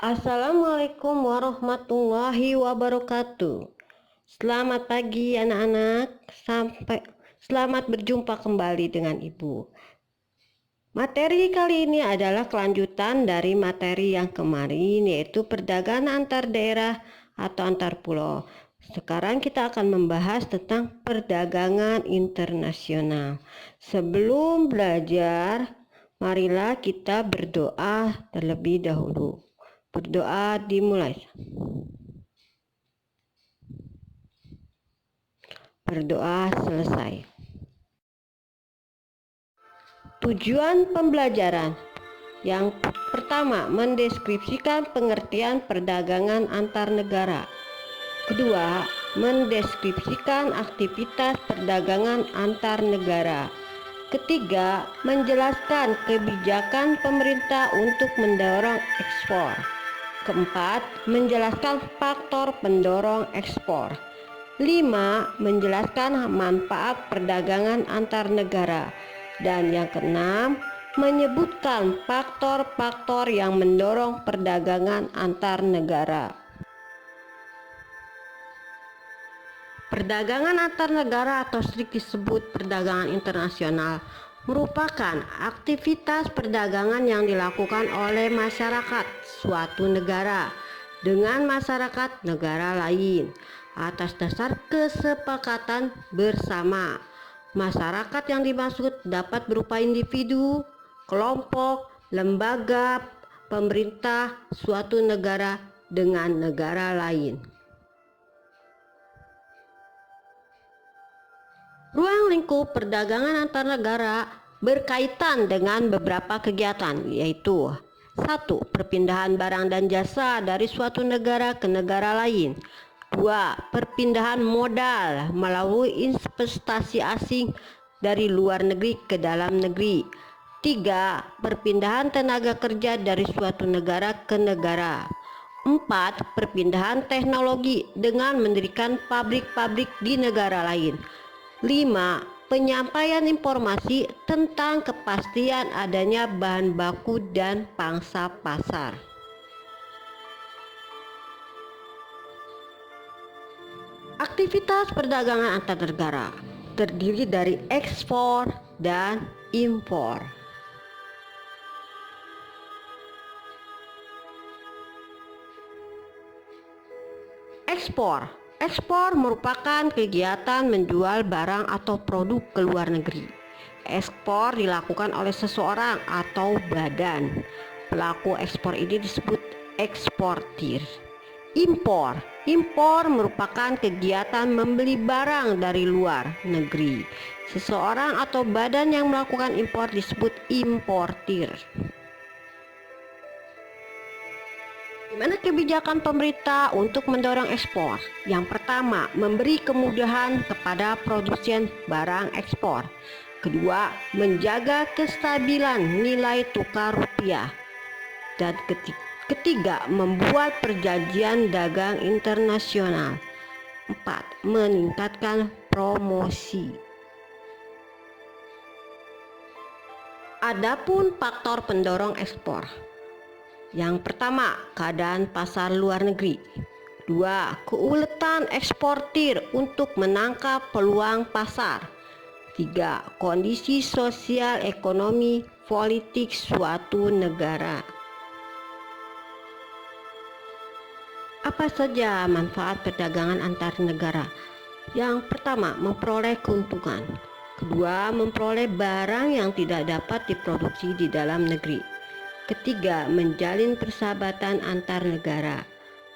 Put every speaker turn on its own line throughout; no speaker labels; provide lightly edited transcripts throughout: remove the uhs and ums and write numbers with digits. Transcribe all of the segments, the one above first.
Assalamualaikum warahmatullahi wabarakatuh. Selamat pagi anak-anak, selamat berjumpa kembali dengan Ibu. Materi kali ini adalah kelanjutan dari materi yang kemarin, yaitu perdagangan antar daerah atau antar pulau. Sekarang kita akan membahas tentang perdagangan internasional. Sebelum belajar, marilah kita berdoa terlebih dahulu. Berdoa dimulai. Berdoa selesai. Tujuan pembelajaran. Yang pertama, mendeskripsikan pengertian perdagangan antar negara. Kedua, mendeskripsikan aktivitas perdagangan antar negara. Ketiga, menjelaskan kebijakan pemerintah untuk mendorong ekspor. Keempat, menjelaskan faktor pendorong ekspor. 5. Menjelaskan manfaat perdagangan antar negara. Dan yang keenam, menyebutkan faktor-faktor yang mendorong perdagangan antar negara. Perdagangan antar negara atau sering disebut perdagangan internasional merupakan aktivitas perdagangan yang dilakukan oleh masyarakat suatu negara dengan masyarakat negara lain atas dasar kesepakatan bersama. Masyarakat yang dimaksud dapat berupa individu, kelompok, lembaga, pemerintah suatu negara dengan negara lain. Ruang lingkup perdagangan antar negara berkaitan dengan beberapa kegiatan, yaitu 1. Perpindahan barang dan jasa dari suatu negara ke negara lain. 2. Perpindahan modal melalui investasi asing dari luar negeri ke dalam negeri. 3. Perpindahan tenaga kerja dari suatu negara ke negara. 4. Perpindahan teknologi dengan mendirikan pabrik-pabrik di negara lain. 5. Penyampaian informasi tentang kepastian adanya bahan baku dan pangsa pasar. Aktivitas perdagangan antar negara terdiri dari ekspor dan impor. Ekspor merupakan kegiatan menjual barang atau produk ke luar negeri. Ekspor dilakukan oleh seseorang atau badan. Pelaku ekspor ini disebut eksportir. Impor merupakan kegiatan membeli barang dari luar negeri. Seseorang atau badan yang melakukan impor disebut importir. Bagaimana kebijakan pemerintah untuk mendorong ekspor? Yang pertama, memberi kemudahan kepada produsen barang ekspor. Kedua, menjaga kestabilan nilai tukar rupiah. Dan ketiga, membuat perjanjian dagang internasional. 4. Meningkatkan promosi. Adapun faktor pendorong ekspor. Yang pertama, keadaan pasar luar negeri. 2. Keuletan eksportir untuk menangkap peluang pasar. 3. Kondisi sosial ekonomi politik suatu negara. Apa saja manfaat perdagangan antar negara? Yang pertama, memperoleh keuntungan. Kedua, memperoleh barang yang tidak dapat diproduksi di dalam negeri. Ketiga, menjalin persahabatan antar negara.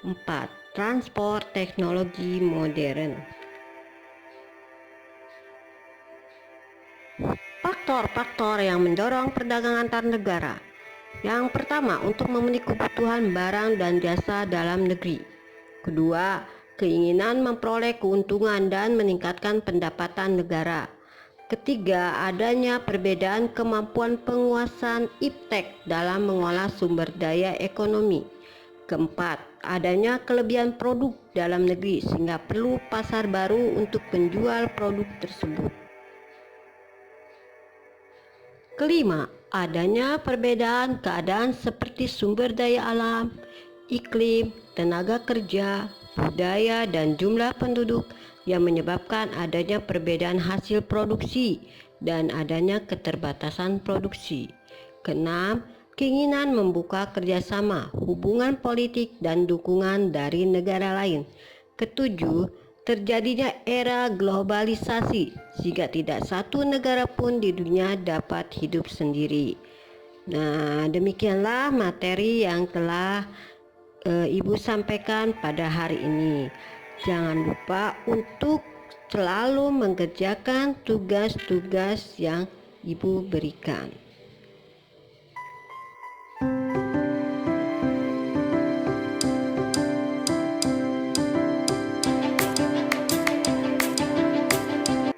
4. Transport teknologi modern. Faktor-faktor yang mendorong perdagangan antar negara. Yang pertama, untuk memenuhi kebutuhan barang dan jasa dalam negeri. Kedua, keinginan memperoleh keuntungan dan meningkatkan pendapatan negara. Ketiga, adanya perbedaan kemampuan penguasaan iptek dalam mengolah sumber daya ekonomi. Keempat, adanya kelebihan produk dalam negeri sehingga perlu pasar baru untuk menjual produk tersebut. Kelima, adanya perbedaan keadaan seperti sumber daya alam, iklim, tenaga kerja, budaya, dan jumlah penduduk yang menyebabkan adanya perbedaan hasil produksi dan adanya keterbatasan produksi. Keenam, keinginan membuka kerjasama, hubungan politik, dan dukungan dari negara lain. Ketujuh, terjadinya era globalisasi sehingga tidak satu negara pun di dunia dapat hidup sendiri. Nah, demikianlah materi yang telah Ibu sampaikan pada hari ini. Jangan lupa untuk selalu mengerjakan tugas-tugas yang Ibu berikan.